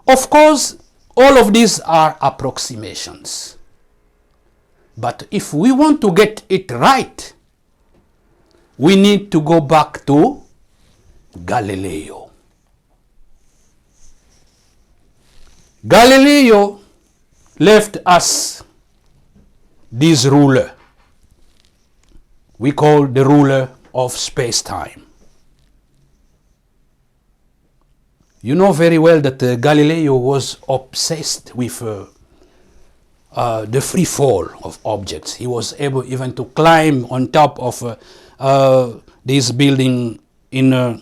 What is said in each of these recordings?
Of course, all of these are approximations. But if we want to get it right, we need to go back to Galileo. Galileo left us this ruler we call the ruler of space-time. You know very well that Galileo was obsessed with the free fall of objects. He was able even to climb on top of this building in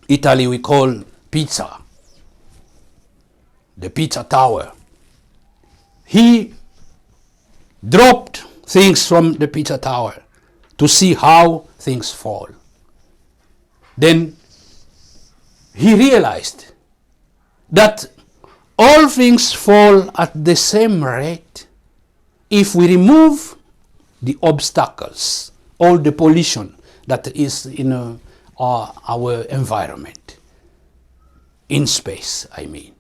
Italy we call Pizza, the Pizza Tower. He dropped things from the Pizza Tower to see how things fall. Then he realized that all things fall at the same rate if we remove the obstacles, all the pollution that is in our environment, in space, I mean.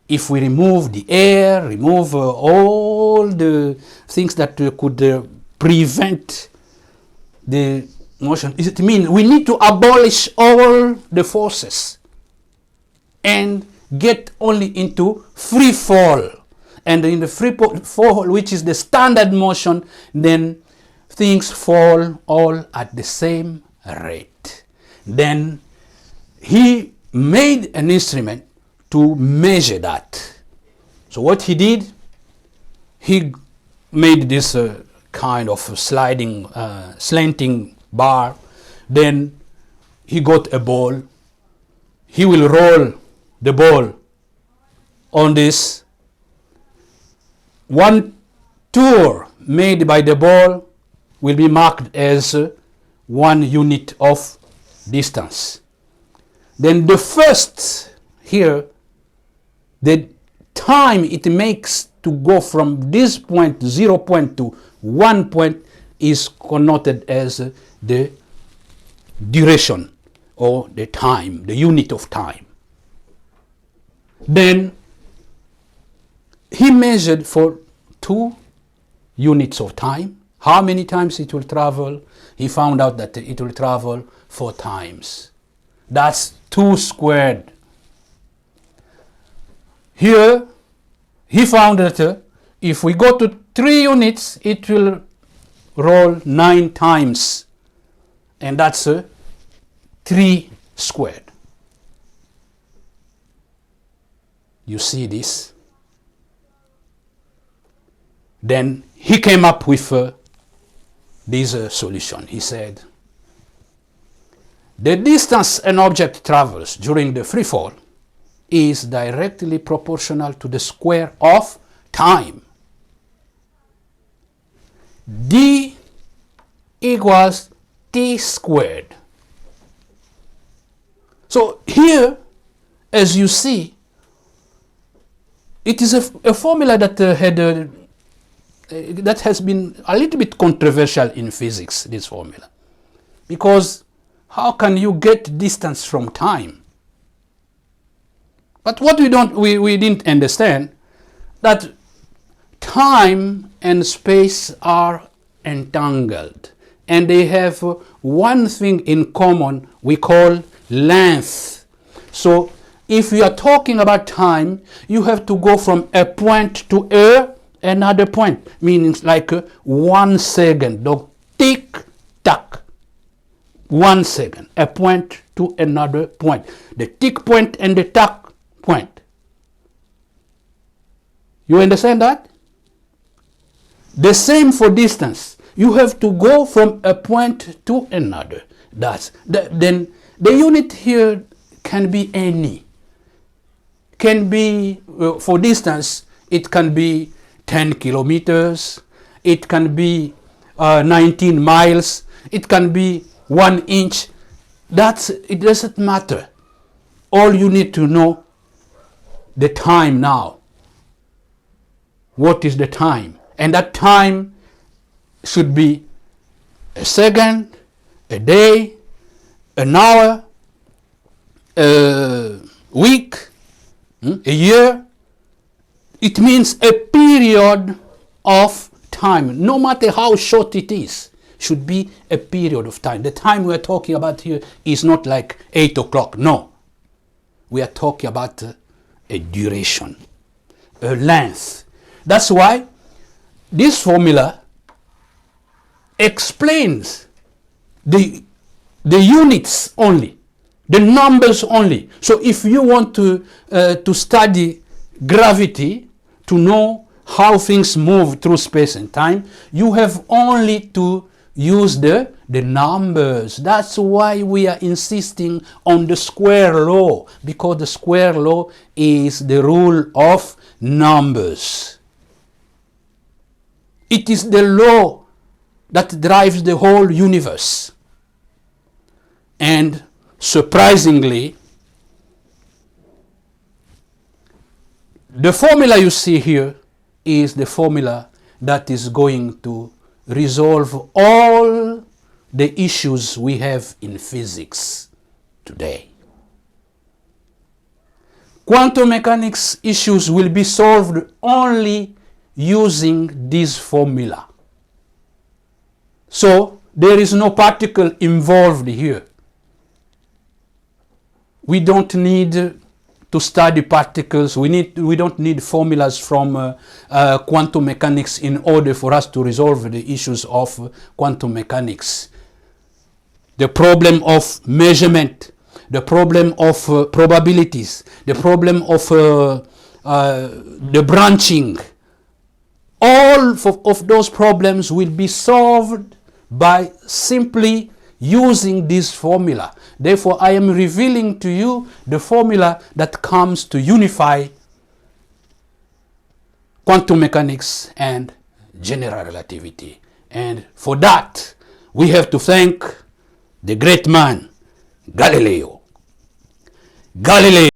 If we remove the air, remove all the things that could prevent the motion, it means we need to abolish all the forces and get only into free fall. And in the free fall, which is the standard motion, then things fall all at the same rate. Then he made an instrument to measure that. So what he did, he made this kind of sliding, slanting bar. Then he got a ball. He will roll the ball on this. One tour made by the ball will be marked as 1 unit of distance. Then the first here, the time it makes to go from this point, 0 point to 1 point, is connoted as the duration or the time, the unit of time. Then he measured for 2 units of time. How many times it will travel? He found out that it will travel 4 times. That's 2 squared. Here, he found that if we go to 3 units, it will roll 9 times. And that's 3 squared. You see this? Then he came up with this solution. He said, the distance an object travels during the free fall is directly proportional to the square of time. D equals t squared. So here, as you see, it is a formula that that has been a little bit controversial in physics, this formula. Because how can you get distance from time? But what we didn't understand, that time and space are entangled. And they have one thing in common we call length. So if we are talking about time, you have to go from a point to another point, meaning like 1 second. So tick tack, 1 second, a point to another point. The tick point and the tack point. You understand that? The same for distance. You have to go from a point to another. Then the unit here can be any. Can be, for distance, it can be 10 kilometers, it can be 19 miles, it can be 1 inch. It doesn't matter. All you need to know, the time now. What is the time? And that time should be a second, a day, an hour, a week, A year, it means a period of time, no matter how short it is, should be a period of time. The time we are talking about here is not like 8 o'clock, no. We are talking about a duration, a length. That's why this formula explains the units only, the numbers only. So if you want to study gravity, to know how things move through space and time, you have only to use the numbers. That's why we are insisting on the square law, because the square law is the rule of numbers. It is the law that drives the whole universe. And surprisingly, the formula you see here is the formula that is going to resolve all the issues we have in physics today. Quantum mechanics issues will be solved only using this formula. So there is no particle involved here. We don't need to study particles. We don't need formulas from quantum mechanics in order for us to resolve the issues of quantum mechanics. The problem of measurement, the problem of probabilities, the problem of the branching, all of those problems will be solved by simply using this formula. Therefore, I am revealing to you the formula that comes to unify quantum mechanics and general relativity. And for that, we have to thank the great man, Galileo. Galileo